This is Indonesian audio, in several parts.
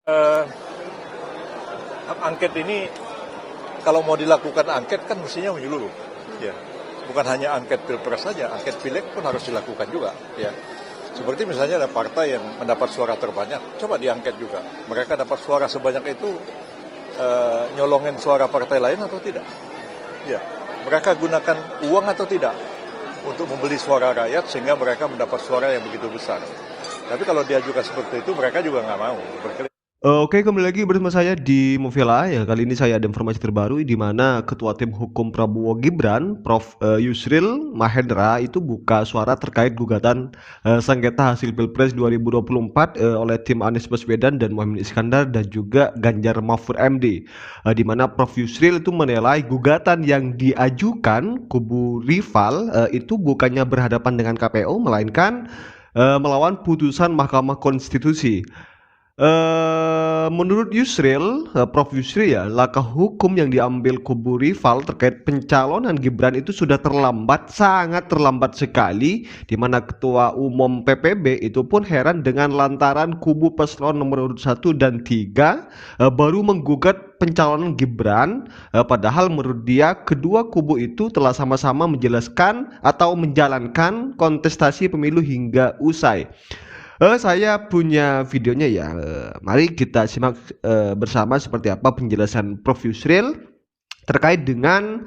Eh, Hak angket ini kalau mau dilakukan angket kan mestinya menyeluruh, ya. Bukan hanya angket pilpres saja, angket pileg pun harus dilakukan juga, ya. Seperti misalnya ada partai yang mendapat suara terbanyak, coba diangket juga. Mereka dapat suara sebanyak itu nyolongin suara partai lain atau tidak? Ya, mereka gunakan uang atau tidak untuk membeli suara rakyat sehingga mereka mendapat suara yang begitu besar. Tapi kalau diajukan seperti itu mereka juga nggak mau. Oke, kembali lagi bersama saya di Movila ya. Kali ini saya ada informasi terbaru di mana Ketua Tim Hukum Prabowo Gibran, Prof. Yusril Mahendra itu buka suara terkait gugatan sengketa hasil Pilpres 2024 oleh tim Anies Baswedan dan Muhaimin Iskandar dan juga Ganjar Mahfud MD. Di mana Prof. Yusril itu menilai gugatan yang diajukan kubu rival itu bukannya berhadapan dengan KPU melainkan melawan putusan Mahkamah Konstitusi. Menurut Yusril, Prof. Yusril ya, langkah hukum yang diambil kubu rival terkait pencalonan Gibran itu sudah terlambat, sangat terlambat sekali, di mana Ketua Umum PPB itu pun heran dengan lantaran kubu paslon nomor urut 1 dan 3 baru menggugat pencalonan Gibran, padahal menurut dia kedua kubu itu telah sama-sama menjelaskan atau menjalankan kontestasi pemilu hingga usai. Saya punya videonya ya. Mari kita simak bersama seperti apa penjelasan Prof. Yusril terkait dengan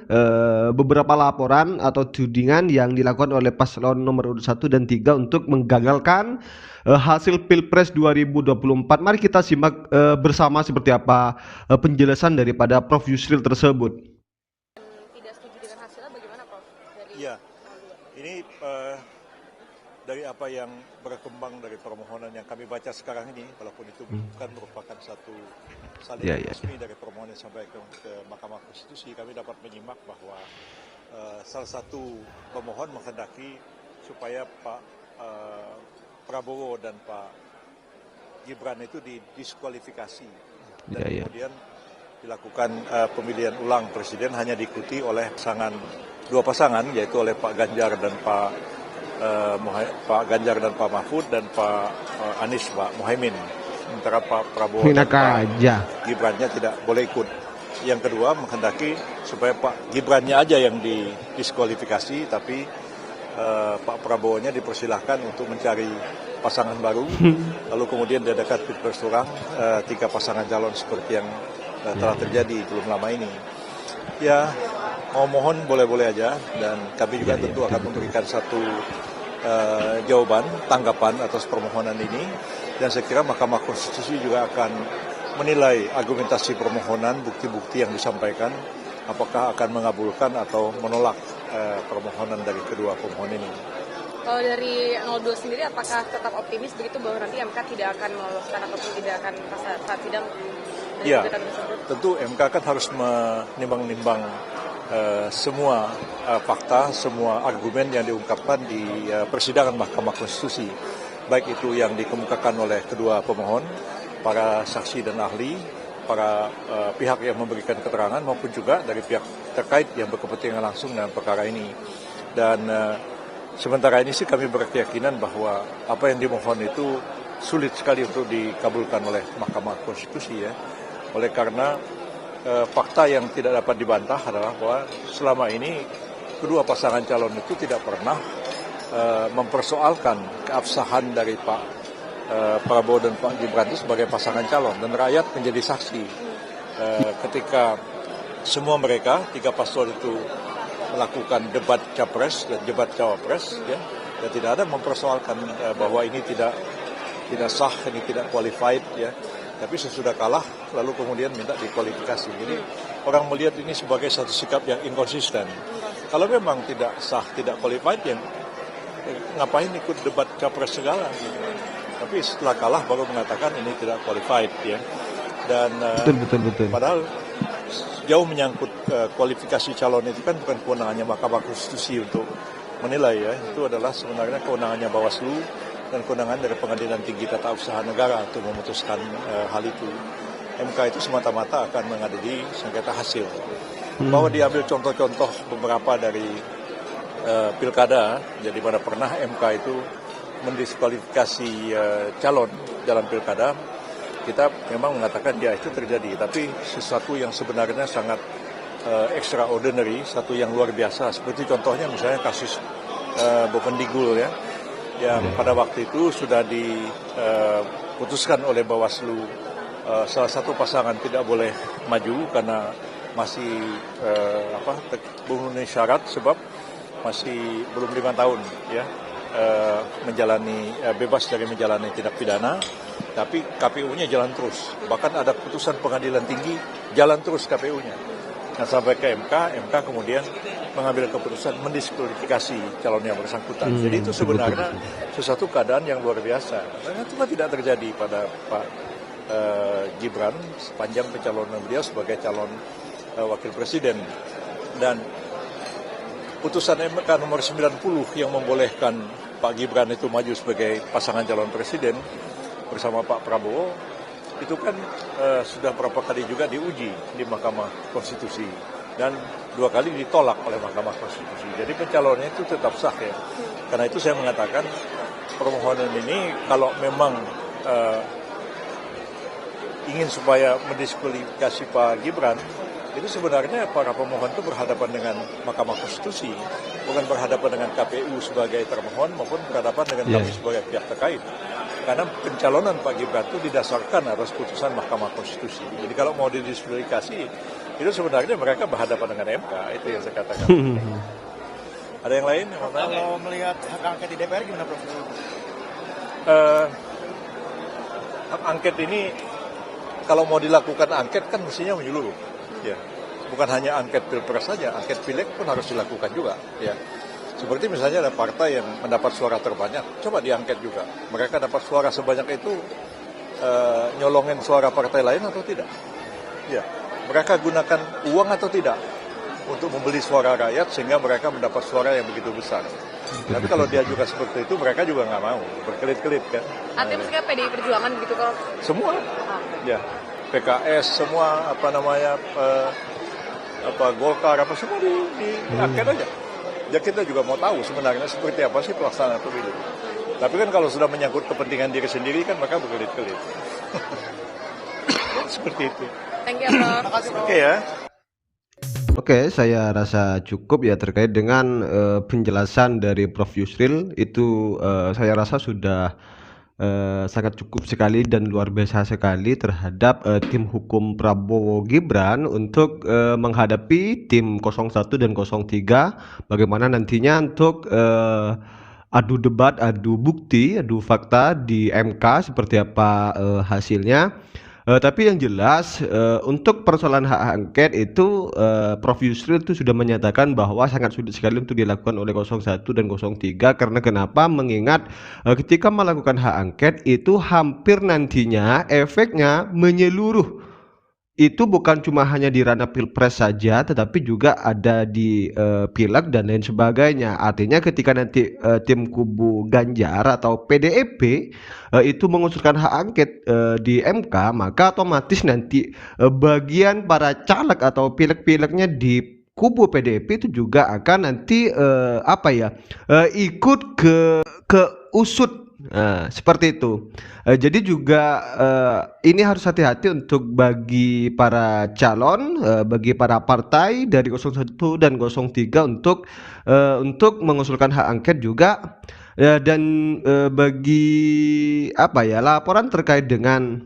beberapa laporan atau tudingan yang dilakukan oleh paslon nomor urut 1 dan 3 untuk menggagalkan hasil Pilpres 2024. Mari kita simak bersama seperti apa penjelasan daripada Prof. Yusril tersebut. Tidak setuju dengan hasilnya bagaimana, Prof? Iya, ini dari apa yang berkembang dari permohonan yang kami baca sekarang ini, walaupun itu bukan merupakan satu salinan resmi dari permohonan yang sampai ke Mahkamah Konstitusi, kami dapat menyimak bahwa salah satu pemohon menghendaki supaya Pak Prabowo dan Pak Gibran itu didiskualifikasi dan kemudian dilakukan pemilihan ulang presiden hanya diikuti oleh dua pasangan, yaitu oleh Pak Ganjar dan Pak Ganjar dan Pak Mahfud dan Pak Anies, Pak Muhaimin. Sementara Pak Prabowo dan Pak Gibrannya tidak boleh ikut. Yang kedua menghendaki supaya Pak Gibrannya aja yang didiskualifikasi, tapi Pak Prabowo-nya dipersilahkan untuk mencari pasangan baru. Lalu kemudian diadakan pilpres ulang 3 pasangan calon seperti yang telah terjadi belum lama ini. Ya, mau mohon boleh-boleh aja, dan kami juga tentu akan memberikan satu jawaban, tanggapan atas permohonan ini, dan saya kira Mahkamah Konstitusi juga akan menilai argumentasi permohonan, bukti-bukti yang disampaikan, apakah akan mengabulkan atau menolak permohonan dari kedua pemohon ini. Kalau dari 02 sendiri, apakah tetap optimis begitu bahwa nanti MK tidak akan meloloskan ataupun tidak akan saat sidang dari gugatan tersebut? Tentu MK kan harus menimbang-nimbang semua fakta, semua argumen yang diungkapkan di persidangan Mahkamah Konstitusi, baik itu yang dikemukakan oleh kedua pemohon, para saksi dan ahli, para pihak yang memberikan keterangan, maupun juga dari pihak terkait yang berkepentingan langsung dalam perkara ini. Dan sementara ini sih kami berkeyakinan bahwa apa yang dimohon itu sulit sekali untuk dikabulkan oleh Mahkamah Konstitusi, ya. Oleh karena fakta yang tidak dapat dibantah adalah bahwa selama ini kedua pasangan calon itu tidak pernah mempersoalkan keabsahan dari Pak Prabowo dan Pak Gibran itu sebagai pasangan calon, dan rakyat menjadi saksi ketika semua mereka 3 paslon itu melakukan debat capres dan debat cawapres, ya, dan tidak ada mempersoalkan bahwa ini tidak sah, ini tidak qualified, ya. Tapi sesudah kalah, lalu kemudian minta dikualifikasi. Jadi orang melihat ini sebagai satu sikap yang inkonsisten. Kalau memang tidak sah, tidak qualified, ya ngapain ikut debat capres segala? Gitu. Tapi setelah kalah baru mengatakan ini tidak qualified, ya. Dan betul. Padahal jauh menyangkut kualifikasi calon itu kan bukan kewenangannya Mahkamah Konstitusi untuk menilai, ya. Itu adalah sebenarnya kewenangannya Bawaslu dan kewenangan dari Pengadilan Tinggi Tata Usaha Negara untuk memutuskan hal itu. MK itu semata-mata akan mengadili sengketa hasil. Bahwa diambil contoh-contoh beberapa dari pilkada, jadi mana pernah MK itu mendiskualifikasi calon dalam pilkada, kita memang mengatakan ya itu terjadi, tapi sesuatu yang sebenarnya sangat extraordinary, satu yang luar biasa. Seperti contohnya misalnya kasus Bovendigul ya, yang pada waktu itu sudah diputuskan oleh Bawaslu salah satu pasangan tidak boleh maju karena masih memenuhi syarat sebab masih belum 5 tahun ya menjalani bebas dari menjalani tindak pidana, tapi KPU-nya jalan terus. Bahkan ada putusan pengadilan tinggi jalan terus KPU-nya. Nah, sampai ke MK kemudian mengambil keputusan mendiskualifikasi calon yang bersangkutan. Jadi itu sebenarnya sesuatu keadaan yang luar biasa. Dan itu tidak terjadi pada Pak Gibran sepanjang pencalonan beliau sebagai calon wakil presiden. Dan putusan MK nomor 90 yang membolehkan Pak Gibran itu maju sebagai pasangan calon presiden bersama Pak Prabowo, itu kan sudah berapa kali juga diuji di Mahkamah Konstitusi dan 2 kali ditolak oleh Mahkamah Konstitusi. Jadi pencalonnya itu tetap sah ya. Karena itu saya mengatakan permohonan ini kalau memang ingin supaya mendiskualifikasi Pak Gibran, itu sebenarnya para pemohon itu berhadapan dengan Mahkamah Konstitusi, bukan berhadapan dengan KPU sebagai termohon maupun berhadapan dengan kami sebagai pihak terkait. Karena pencalonan Pak Gibran itu didasarkan atas putusan Mahkamah Konstitusi. Jadi kalau mau didiskualifikasi, itu sebenarnya mereka berhadapan dengan MK, itu yang saya katakan. Ada yang lain? Kalau melihat hak angket di DPR gimana, Prof? Hak angket ini, kalau mau dilakukan angket kan mestinya menyeluruh. Ya, bukan hanya angket pilpres saja, angket pileg pun harus dilakukan juga. Ya, seperti misalnya ada partai yang mendapat suara terbanyak, coba diangket juga. Mereka dapat suara sebanyak itu nyolongin suara partai lain atau tidak? Ya, mereka gunakan uang atau tidak untuk membeli suara rakyat sehingga mereka mendapat suara yang begitu besar. Tapi kalau dia juga seperti itu, mereka juga nggak mau, berkelit-kelit kan. Artinya maksudnya PDI Perjuangan begitu kalau semua, ya. PKS semua Golkar semua diangket aja. Ya kita juga mau tahu sebenarnya seperti apa sih pelaksanaan pemilu. Tapi kan kalau sudah menyangkut kepentingan diri sendiri kan maka berkelit-kelit. Seperti itu. Thank you, Prof. Oke ya. Oke, saya rasa cukup ya terkait dengan penjelasan dari Prof Yusril itu saya rasa sudah sangat cukup sekali dan luar biasa sekali terhadap tim hukum Prabowo Gibran untuk menghadapi tim 01 dan 03 bagaimana nantinya untuk adu debat, adu bukti, adu fakta di MK seperti apa hasilnya. Tapi yang jelas untuk persoalan hak angket itu Prof Yusril itu sudah menyatakan bahwa sangat sulit sekali untuk dilakukan oleh 01 dan 03 karena kenapa? Mengingat ketika melakukan hak angket itu hampir nantinya efeknya menyeluruh. Itu bukan cuma hanya di ranah pilpres saja, tetapi juga ada di pileg dan lain sebagainya. Artinya ketika nanti tim kubu Ganjar atau PDIP itu mengusulkan hak angket di MK, maka otomatis nanti bagian para caleg atau pileg-pilegnya di kubu PDIP itu juga akan nanti ikut ke usut. Nah, seperti itu. Jadi juga ini harus hati-hati untuk bagi para calon, bagi para partai dari 01 dan 03 untuk mengusulkan hak angket juga. Dan bagi laporan terkait dengan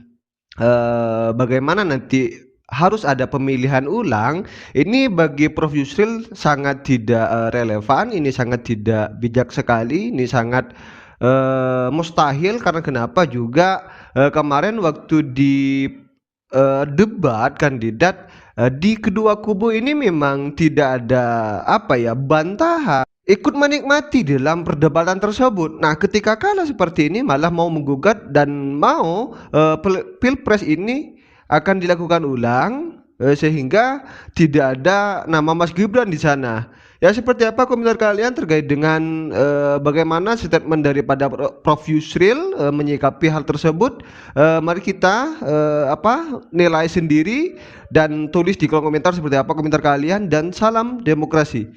bagaimana nanti harus ada pemilihan ulang, ini bagi Prof Yusril sangat tidak relevan, ini sangat tidak bijak sekali, ini sangat mustahil karena kenapa juga kemarin waktu di debat kandidat di kedua kubu ini memang tidak ada bantahan, ikut menikmati dalam perdebatan tersebut. Nah, ketika kalah seperti ini malah mau menggugat dan mau pilpres ini akan dilakukan ulang sehingga tidak ada nama Mas Gibran di sana. Ya, seperti apa komentar kalian terkait dengan bagaimana statement daripada Prof Yusril menyikapi hal tersebut? Mari kita nilai sendiri dan tulis di kolom komentar seperti apa komentar kalian, dan salam demokrasi.